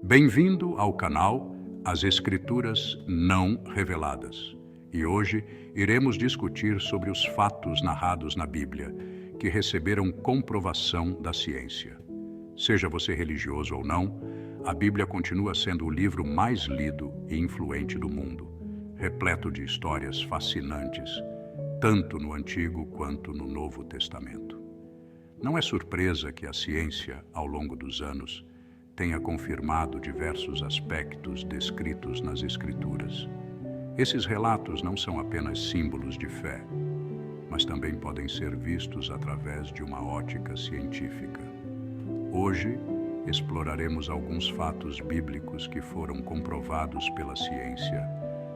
Bem-vindo ao canal As Escrituras Não Reveladas. E hoje iremos discutir sobre os fatos narrados na Bíblia que receberam comprovação da ciência. Seja você religioso ou não, a Bíblia continua sendo o livro mais lido e influente do mundo, repleto de histórias fascinantes, tanto no Antigo quanto no Novo Testamento. Não é surpresa que a ciência, ao longo dos anos, tenha confirmado diversos aspectos descritos nas Escrituras. Esses relatos não são apenas símbolos de fé, mas também podem ser vistos através de uma ótica científica. Hoje, exploraremos alguns fatos bíblicos que foram comprovados pela ciência,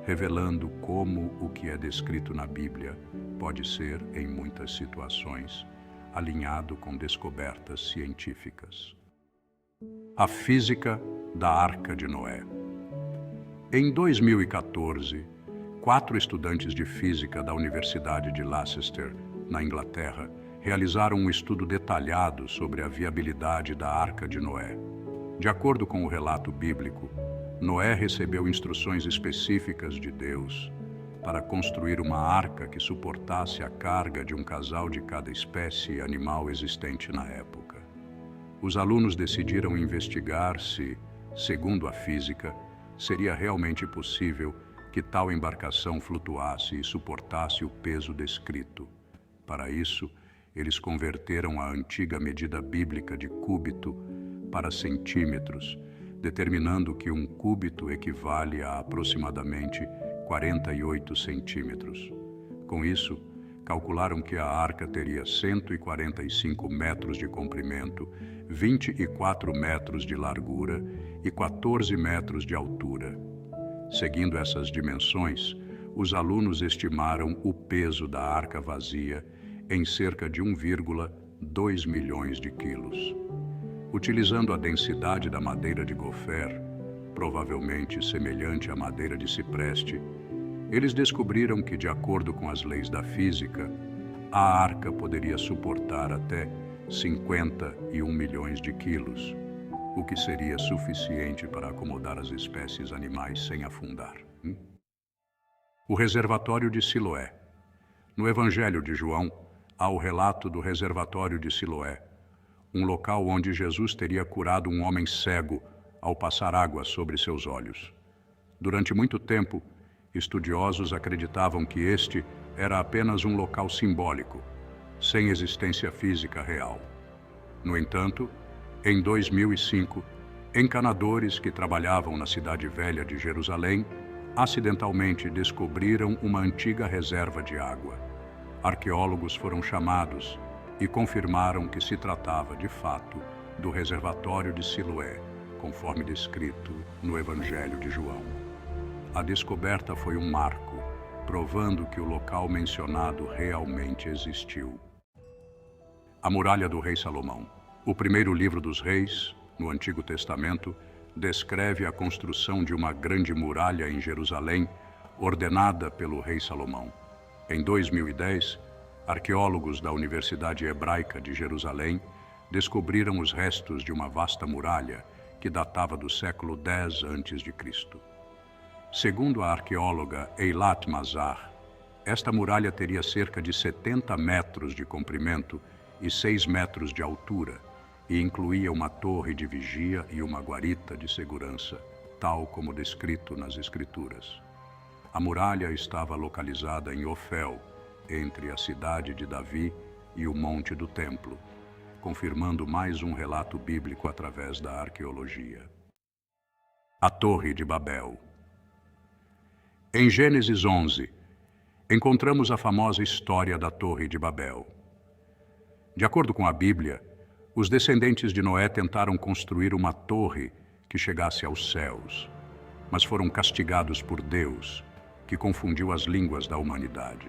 revelando como o que é descrito na Bíblia pode ser, em muitas situações, alinhado com descobertas científicas. A física da Arca de Noé. Em 2014, 4 estudantes de física da Universidade de Leicester, na Inglaterra, realizaram um estudo detalhado sobre a viabilidade da Arca de Noé. De acordo com o relato bíblico, Noé recebeu instruções específicas de Deus para construir uma arca que suportasse a carga de um casal de cada espécie animal existente na época. Os alunos decidiram investigar se, segundo a física, seria realmente possível que tal embarcação flutuasse e suportasse o peso descrito. Para isso, eles converteram a antiga medida bíblica de cúbito para centímetros, determinando que um cúbito equivale a aproximadamente 48 centímetros. Com isso, calcularam que a arca teria 145 metros de comprimento, 24 metros de largura e 14 metros de altura. Seguindo essas dimensões, os alunos estimaram o peso da arca vazia em cerca de 1,2 milhões de quilos. Utilizando a densidade da madeira de gofer, provavelmente semelhante à madeira de cipreste, eles descobriram que, de acordo com as leis da física, a arca poderia suportar até 51 milhões de quilos, o que seria suficiente para acomodar as espécies animais sem afundar. O reservatório de Siloé. No Evangelho de João, há o relato do reservatório de Siloé, um local onde Jesus teria curado um homem cego ao passar água sobre seus olhos. Durante muito tempo, estudiosos acreditavam que este era apenas um local simbólico, sem existência física real. No entanto, em 2005, encanadores que trabalhavam na Cidade Velha de Jerusalém acidentalmente descobriram uma antiga reserva de água. Arqueólogos foram chamados e confirmaram que se tratava, de fato, do reservatório de Siloé, conforme descrito no Evangelho de João. A descoberta foi um marco, provando que o local mencionado realmente existiu. A Muralha do Rei Salomão. O primeiro livro dos Reis, no Antigo Testamento, descreve a construção de uma grande muralha em Jerusalém, ordenada pelo rei Salomão. Em 2010, arqueólogos da Universidade Hebraica de Jerusalém descobriram os restos de uma vasta muralha que datava do século X a.C. Segundo a arqueóloga Eilat Mazar, esta muralha teria cerca de 70 metros de comprimento e 6 metros de altura e incluía uma torre de vigia e uma guarita de segurança, tal como descrito nas Escrituras. A muralha estava localizada em Ofel, entre a cidade de Davi e o Monte do Templo, confirmando mais um relato bíblico através da arqueologia. A Torre de Babel. Em Gênesis 11, encontramos a famosa história da Torre de Babel. De acordo com a Bíblia, os descendentes de Noé tentaram construir uma torre que chegasse aos céus, mas foram castigados por Deus, que confundiu as línguas da humanidade.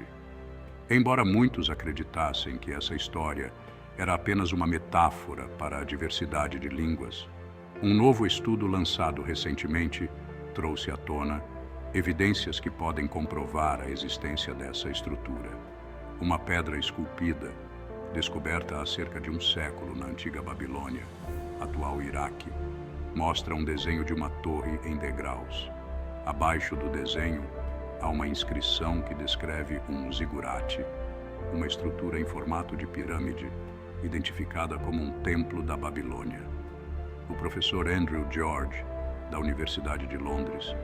Embora muitos acreditassem que essa história era apenas uma metáfora para a diversidade de línguas, um novo estudo lançado recentemente trouxe à tona evidências que podem comprovar a existência dessa estrutura. Uma pedra esculpida, descoberta há cerca de um século na antiga Babilônia, atual Iraque, mostra um desenho de uma torre em degraus. Abaixo do desenho, há uma inscrição que descreve um zigurate, uma estrutura em formato de pirâmide, identificada como um templo da Babilônia. O professor Andrew George, da Universidade de Londres,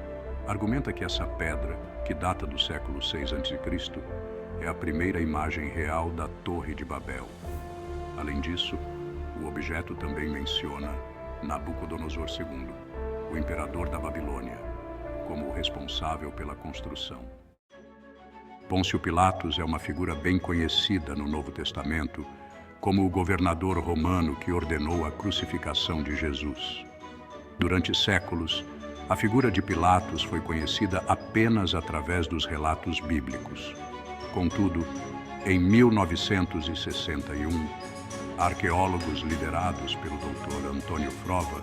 argumenta que essa pedra, que data do século VI a.C., é a primeira imagem real da Torre de Babel. Além disso, o objeto também menciona Nabucodonosor II, o imperador da Babilônia, como o responsável pela construção. Pôncio Pilatos é uma figura bem conhecida no Novo Testamento como o governador romano que ordenou a crucificação de Jesus. Durante séculos, a figura de Pilatos foi conhecida apenas através dos relatos bíblicos. Contudo, em 1961, arqueólogos liderados pelo Dr. Antônio Frova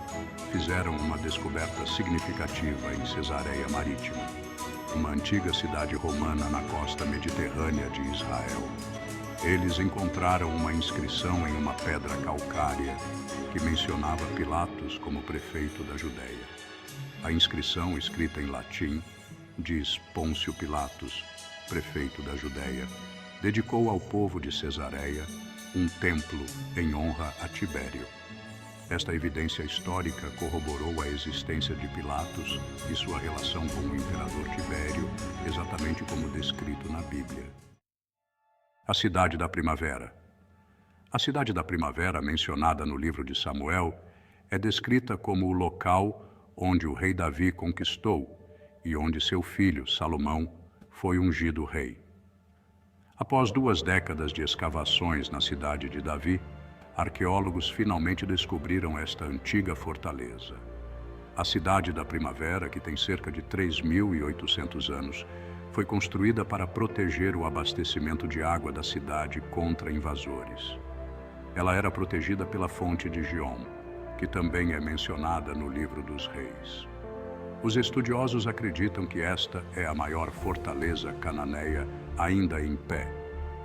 fizeram uma descoberta significativa em Cesareia Marítima, uma antiga cidade romana na costa mediterrânea de Israel. Eles encontraram uma inscrição em uma pedra calcária que mencionava Pilatos como prefeito da Judéia. A inscrição, escrita em latim, diz: Pôncio Pilatos, prefeito da Judéia, dedicou ao povo de Cesareia um templo em honra a Tibério. Esta evidência histórica corroborou a existência de Pilatos e sua relação com o imperador Tibério, exatamente como descrito na Bíblia. A Cidade da Primavera. A Cidade da Primavera, mencionada no livro de Samuel, é descrita como o local onde o rei Davi conquistou e onde seu filho, Salomão, foi ungido rei. Após 2 décadas de escavações na cidade de Davi, arqueólogos finalmente descobriram esta antiga fortaleza. A Cidade da Primavera, que tem cerca de 3.800 anos, foi construída para proteger o abastecimento de água da cidade contra invasores. Ela era protegida pela fonte de Giom, que também é mencionada no Livro dos Reis. Os estudiosos acreditam que esta é a maior fortaleza cananeia ainda em pé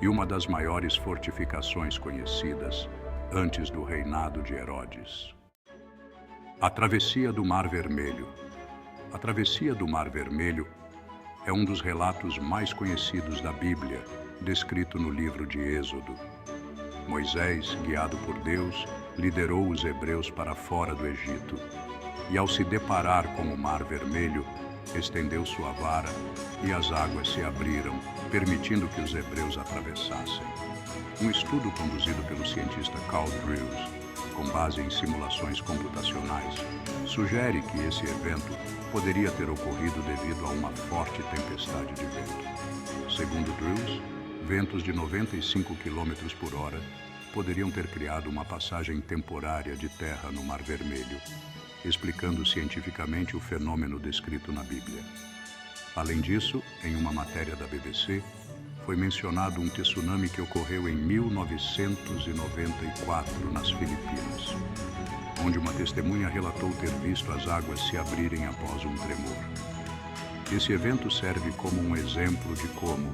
e uma das maiores fortificações conhecidas antes do reinado de Herodes. A Travessia do Mar Vermelho. A Travessia do Mar Vermelho é um dos relatos mais conhecidos da Bíblia, descrito no livro de Êxodo. Moisés, guiado por Deus, liderou os hebreus para fora do Egito e, ao se deparar com o Mar Vermelho, estendeu sua vara e as águas se abriram, permitindo que os hebreus atravessassem. Um estudo conduzido pelo cientista Carl Drews, com base em simulações computacionais, sugere que esse evento poderia ter ocorrido devido a uma forte tempestade de vento. Segundo Drews, ventos de 95 km por hora poderiam ter criado uma passagem temporária de terra no Mar Vermelho, explicando cientificamente o fenômeno descrito na Bíblia. Além disso, em uma matéria da BBC, foi mencionado um tsunami que ocorreu em 1994 nas Filipinas, onde uma testemunha relatou ter visto as águas se abrirem após um tremor. Esse evento serve como um exemplo de como,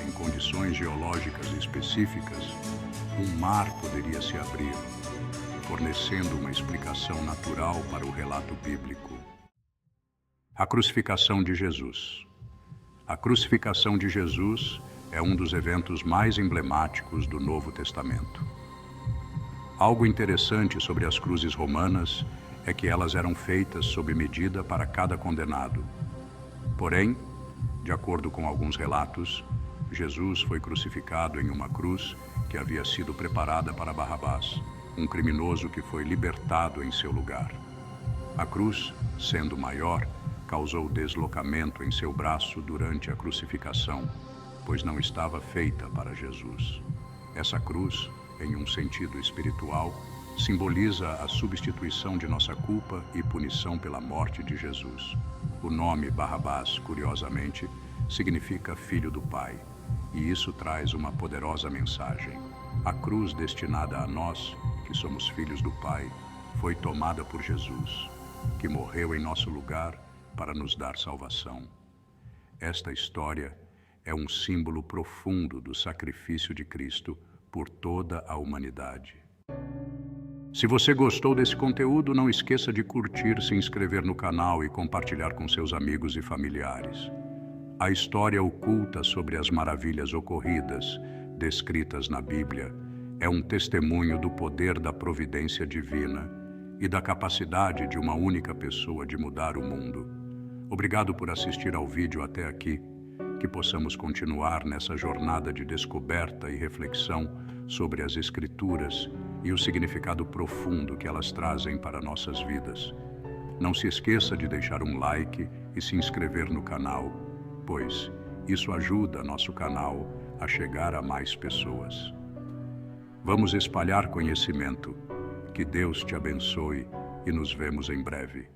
em condições geológicas específicas, um mar poderia se abrir, fornecendo uma explicação natural para o relato bíblico. A crucificação de Jesus. A crucificação de Jesus é um dos eventos mais emblemáticos do Novo Testamento. Algo interessante sobre as cruzes romanas é que elas eram feitas sob medida para cada condenado. Porém, de acordo com alguns relatos, Jesus foi crucificado em uma cruz que havia sido preparada para Barrabás, um criminoso que foi libertado em seu lugar. A cruz, sendo maior, causou deslocamento em seu braço durante a crucificação, pois não estava feita para Jesus. Essa cruz, em um sentido espiritual, simboliza a substituição de nossa culpa e punição pela morte de Jesus. O nome Barrabás, curiosamente, significa filho do Pai, e isso traz uma poderosa mensagem. A cruz destinada a nós, que somos filhos do Pai, foi tomada por Jesus, que morreu em nosso lugar para nos dar salvação. Esta história é um símbolo profundo do sacrifício de Cristo por toda a humanidade. Se você gostou desse conteúdo, não esqueça de curtir, se inscrever no canal e compartilhar com seus amigos e familiares. A história oculta sobre as maravilhas ocorridas, descritas na Bíblia, é um testemunho do poder da providência divina e da capacidade de uma única pessoa de mudar o mundo. Obrigado por assistir ao vídeo até aqui. Que possamos continuar nessa jornada de descoberta e reflexão sobre as Escrituras e o significado profundo que elas trazem para nossas vidas. Não se esqueça de deixar um like e se inscrever no canal, pois isso ajuda nosso canal a chegar a mais pessoas. Vamos espalhar conhecimento. Que Deus te abençoe e nos vemos em breve.